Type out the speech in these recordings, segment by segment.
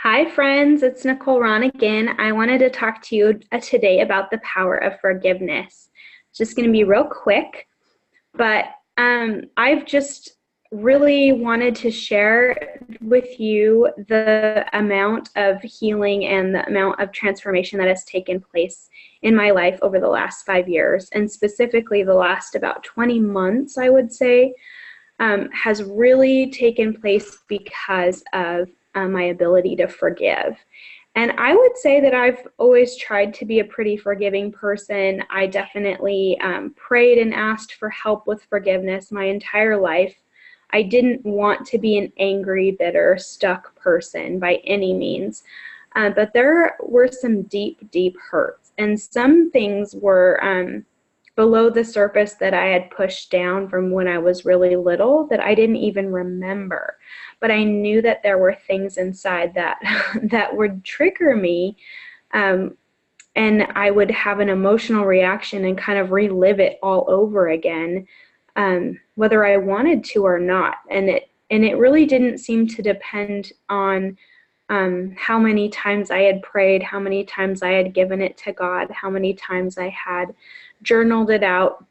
Hi, friends. It's Nicole Ron again. I wanted to talk to you today about the power of forgiveness. It's just going to be real quick, but I've just really wanted to share with you the amount of healing and the amount of transformation that has taken place in my life over the last 5 years, and specifically the last about 20 months, I would say, has really taken place because of my ability to forgive. And I would say that I've always tried to be a pretty forgiving person. I definitely prayed and asked for help with forgiveness my entire life. I didn't want to be an angry, bitter, stuck person by any means. But there were some deep, deep hurts. And some things were below the surface that I had pushed down from when I was really little that I didn't even remember. But I knew that there were things inside that that would trigger me, and I would have an emotional reaction and kind of relive it all over again, whether I wanted to or not. And it really didn't seem to depend on how many times I had prayed, how many times I had given it to God, how many times I had journaled it out.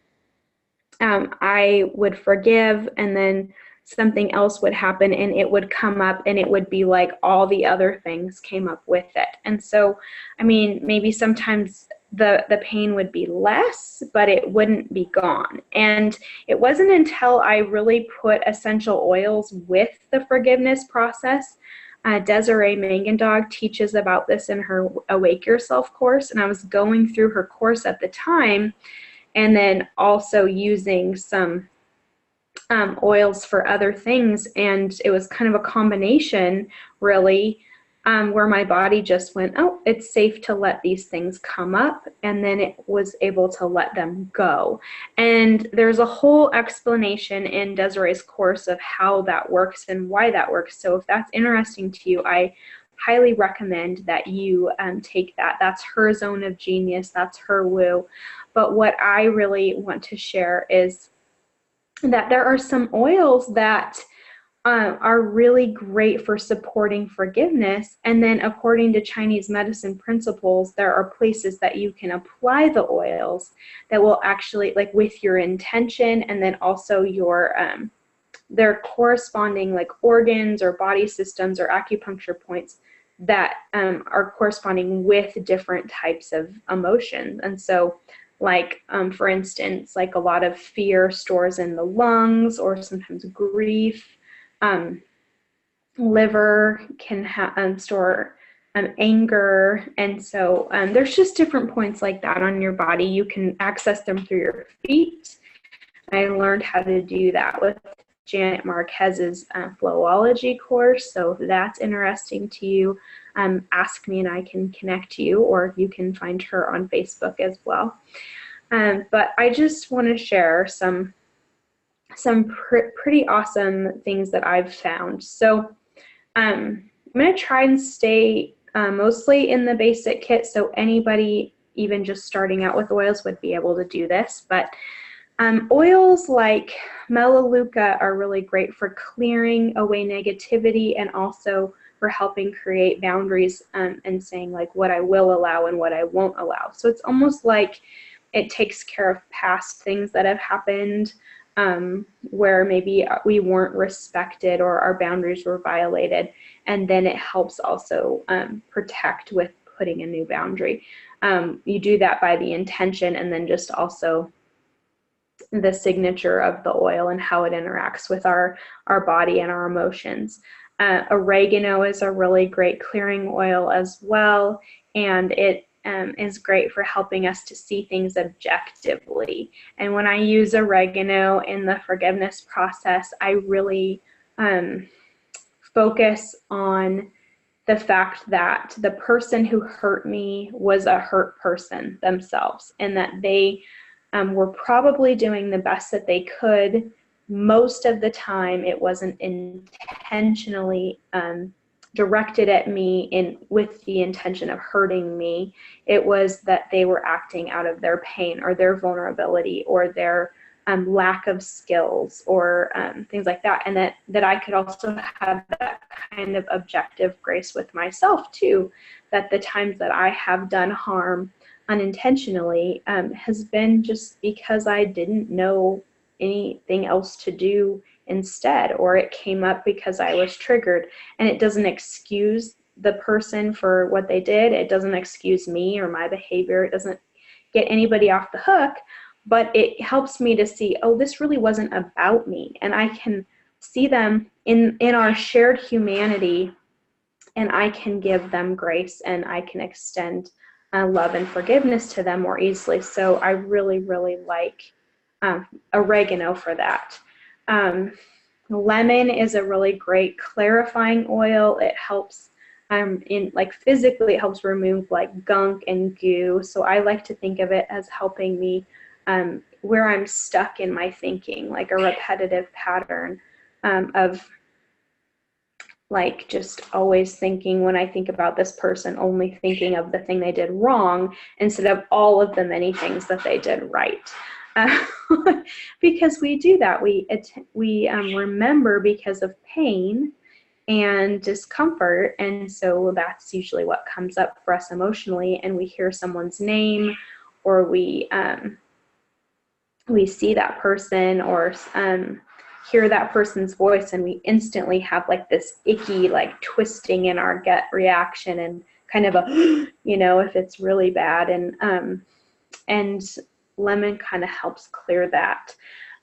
I would forgive, and then something else would happen and it would come up, and it would be like all the other things came up with it. And so, I mean, maybe sometimes the pain would be less, but it wouldn't be gone. And it wasn't until I really put essential oils with the forgiveness process. Desiree Mangendog teaches about this in her Awake Yourself course, and I was going through her course at the time, and then also using some oils for other things. And it was kind of a combination, really, where my body just went, oh, it's safe to let these things come up. And then it was able to let them go. And there's a whole explanation in Desiree's course of how that works and why that works. So if that's interesting to you, I highly recommend that you take that. That's her zone of genius. That's her woo. But what I really want to share is that there are some oils that are really great for supporting forgiveness. And then, according to Chinese medicine principles, there are places that you can apply the oils that will actually, like, with your intention, and then also your their corresponding, like, organs or body systems or acupuncture points that are corresponding with different types of emotions. And so, like, for instance, like, a lot of fear stores in the lungs, or sometimes grief. Liver can store anger. And so there's just different points like that on your body. You can access them through your feet. I learned how to do that with Janet Marquez's Flowology course. So if that's interesting to you, ask me and I can connect you, or you can find her on Facebook as well. But I just want to share some pretty awesome things that I've found. So I'm going to try and stay mostly in the basic kit, so anybody even just starting out with oils would be able to do this. But oils like Melaleuca are really great for clearing away negativity, and also for helping create boundaries, and saying, like, what I will allow and what I won't allow. So it's almost like it takes care of past things that have happened, where maybe we weren't respected or our boundaries were violated, and then it helps also protect with putting a new boundary. You do that by the intention, and then just also the signature of the oil and how it interacts with our body and our emotions. Oregano is a really great clearing oil as well, and it is great for helping us to see things objectively. And when I use oregano in the forgiveness process, I really focus on the fact that the person who hurt me was a hurt person themselves, and that they were probably doing the best that they could. Most of the time, it wasn't intentionally directed at me with the intention of hurting me. It was that they were acting out of their pain or their vulnerability or their lack of skills or things like that. And that I could also have that kind of objective grace with myself too, that the times that I have done harm unintentionally has been just because I didn't know anything else to do instead, or it came up because I was triggered. And it doesn't excuse the person for what they did. It doesn't excuse me or my behavior. It doesn't get anybody off the hook, but it helps me to see, oh, this really wasn't about me. And I can see them in our shared humanity, and I can give them grace, and I can extend love and forgiveness to them more easily. So I really, really like oregano for that. Lemon is a really great clarifying oil. It helps physically, it helps remove like gunk and goo. So I like to think of it as helping me where I'm stuck in my thinking, like a repetitive pattern of like just always thinking, when I think about this person, only thinking of the thing they did wrong instead of all of the many things that they did right. Because we do that. We remember because of pain and discomfort, and so that's usually what comes up for us emotionally. And we hear someone's name, or we see that person, or hear that person's voice, and we instantly have like this icky, like twisting in our gut reaction, and kind of a, if it's really bad. And lemon kind of helps clear that.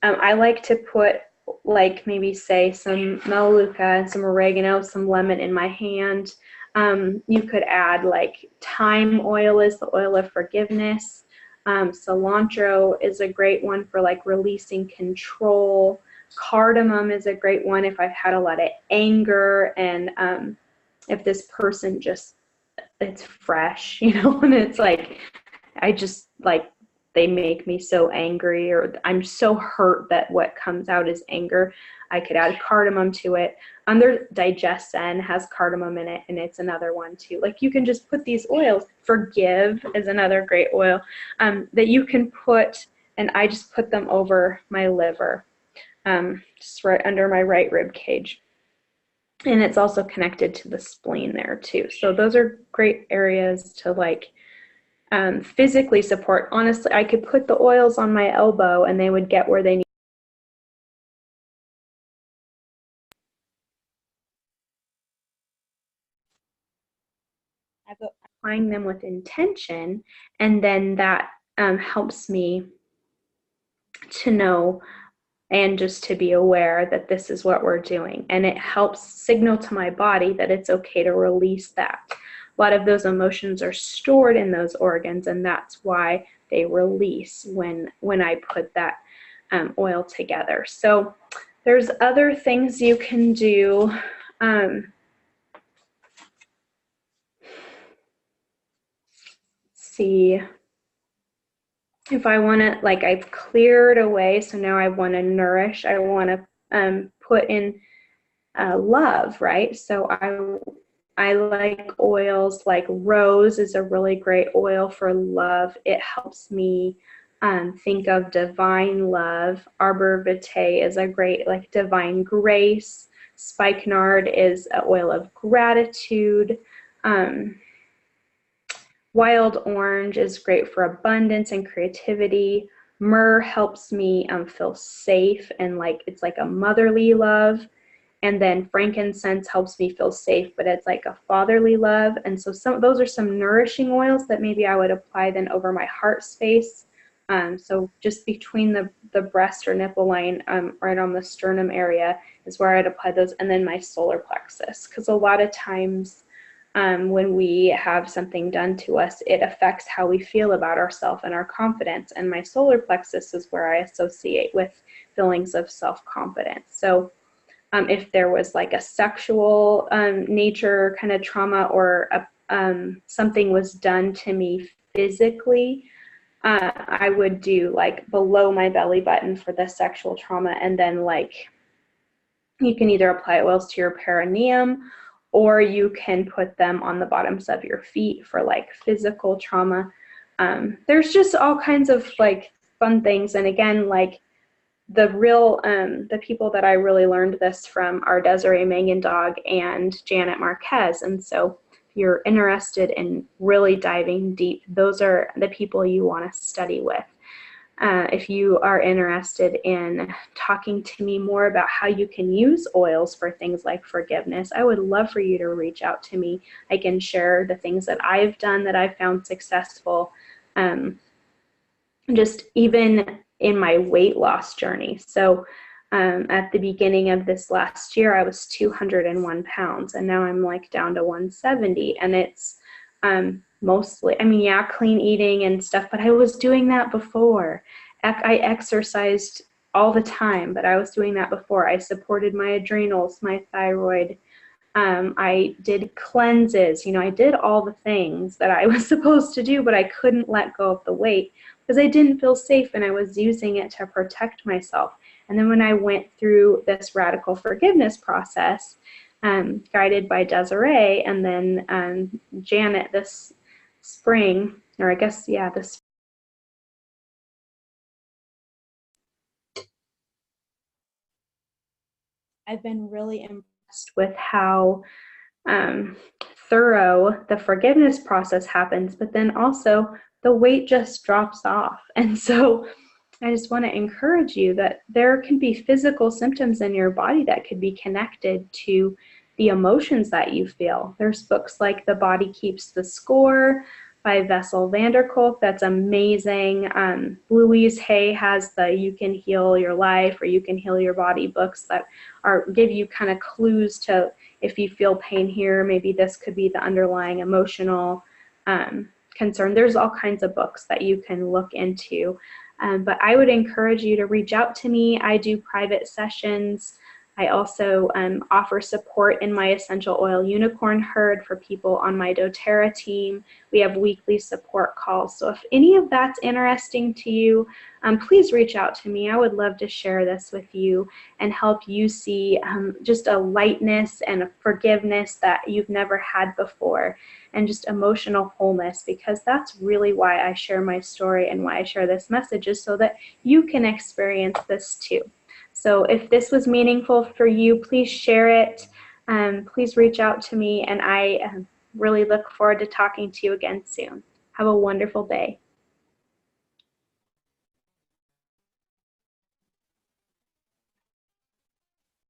I like to put like maybe say some melaleuca and some oregano, some lemon in my hand. You could add like thyme oil is the oil of forgiveness. Cilantro is a great one for like releasing control. Cardamom is a great one if I've had a lot of anger, and if this person just, it's fresh, and it's like, I just like, they make me so angry, or I'm so hurt that what comes out is anger. I could add cardamom to it. There's Digesten has cardamom in it, and it's another one too. Like you can just put these oils. Forgive is another great oil that you can put, and I just put them over my liver, just right under my right rib cage. And it's also connected to the spleen there too. So those are great areas to like physically support. Honestly, I could put the oils on my elbow and they would get where they need. Applying them with intention, and then that helps me to know and just to be aware that this is what we're doing. And it helps signal to my body that it's okay to release that. A lot of those emotions are stored in those organs, and that's why they release when I put that oil together. So there's other things you can do. See, if I want to, like, I've cleared away, so now I want to nourish, I want to put in love, right? So I like oils like rose is a really great oil for love. It helps me think of divine love. Arbor vitae is a great, like, divine grace. Spikenard is an oil of gratitude. Wild orange is great for abundance and creativity. Myrrh helps me feel safe, and like it's like a motherly love. And then frankincense helps me feel safe, but it's like a fatherly love. And so those are some nourishing oils that maybe I would apply then over my heart space. So just between the breast or nipple line, right on the sternum area is where I'd apply those. And then my solar plexus, because a lot of times when we have something done to us, it affects how we feel about ourselves and our confidence. And my solar plexus is where I associate with feelings of self-confidence. So if there was like a sexual nature kind of trauma, or something was done to me physically, I would do like below my belly button for the sexual trauma. And then like you can either apply oils to your perineum, or you can put them on the bottoms of your feet for like physical trauma. There's just all kinds of like fun things. And again, like the people that I really learned this from are Desiree Mangendog and Janet Marquez. And so if you're interested in really diving deep, those are the people you want to study with. If you are interested in talking to me more about how you can use oils for things like forgiveness, I would love for you to reach out to me. I can share the things that I've done that I've found successful, just even in my weight loss journey. So at the beginning of this last year, I was 201 pounds, and now I'm like down to 170. And it's mostly, I mean, yeah, clean eating and stuff, but I was doing that before. I exercised all the time, but I was doing that before. I supported my adrenals, my thyroid. I did cleanses. I did all the things that I was supposed to do, but I couldn't let go of the weight because I didn't feel safe, and I was using it to protect myself. And then when I went through this radical forgiveness process, guided by Desiree and then Janet this spring, or I guess, yeah, this I've been really impressed with how thorough the forgiveness process happens, but then also the weight just drops off. And so I just want to encourage you that there can be physical symptoms in your body that could be connected to the emotions that you feel. There's books like The Body Keeps the Score by Bessel van der Kolk. That's amazing. Louise Hay has the You Can Heal Your Life or You Can Heal Your Body books that give you kind of clues to, if you feel pain here, maybe this could be the underlying emotional concern. There's all kinds of books that you can look into. But I would encourage you to reach out to me. I do private sessions. I also offer support in my Essential Oil Unicorn Herd for people on my doTERRA team. We have weekly support calls. So if any of that's interesting to you, please reach out to me. I would love to share this with you and help you see just a lightness and a forgiveness that you've never had before, and just emotional wholeness, because that's really why I share my story and why I share this message, is so that you can experience this too. So if this was meaningful for you, please share it. Please reach out to me, and I really look forward to talking to you again soon. Have a wonderful day.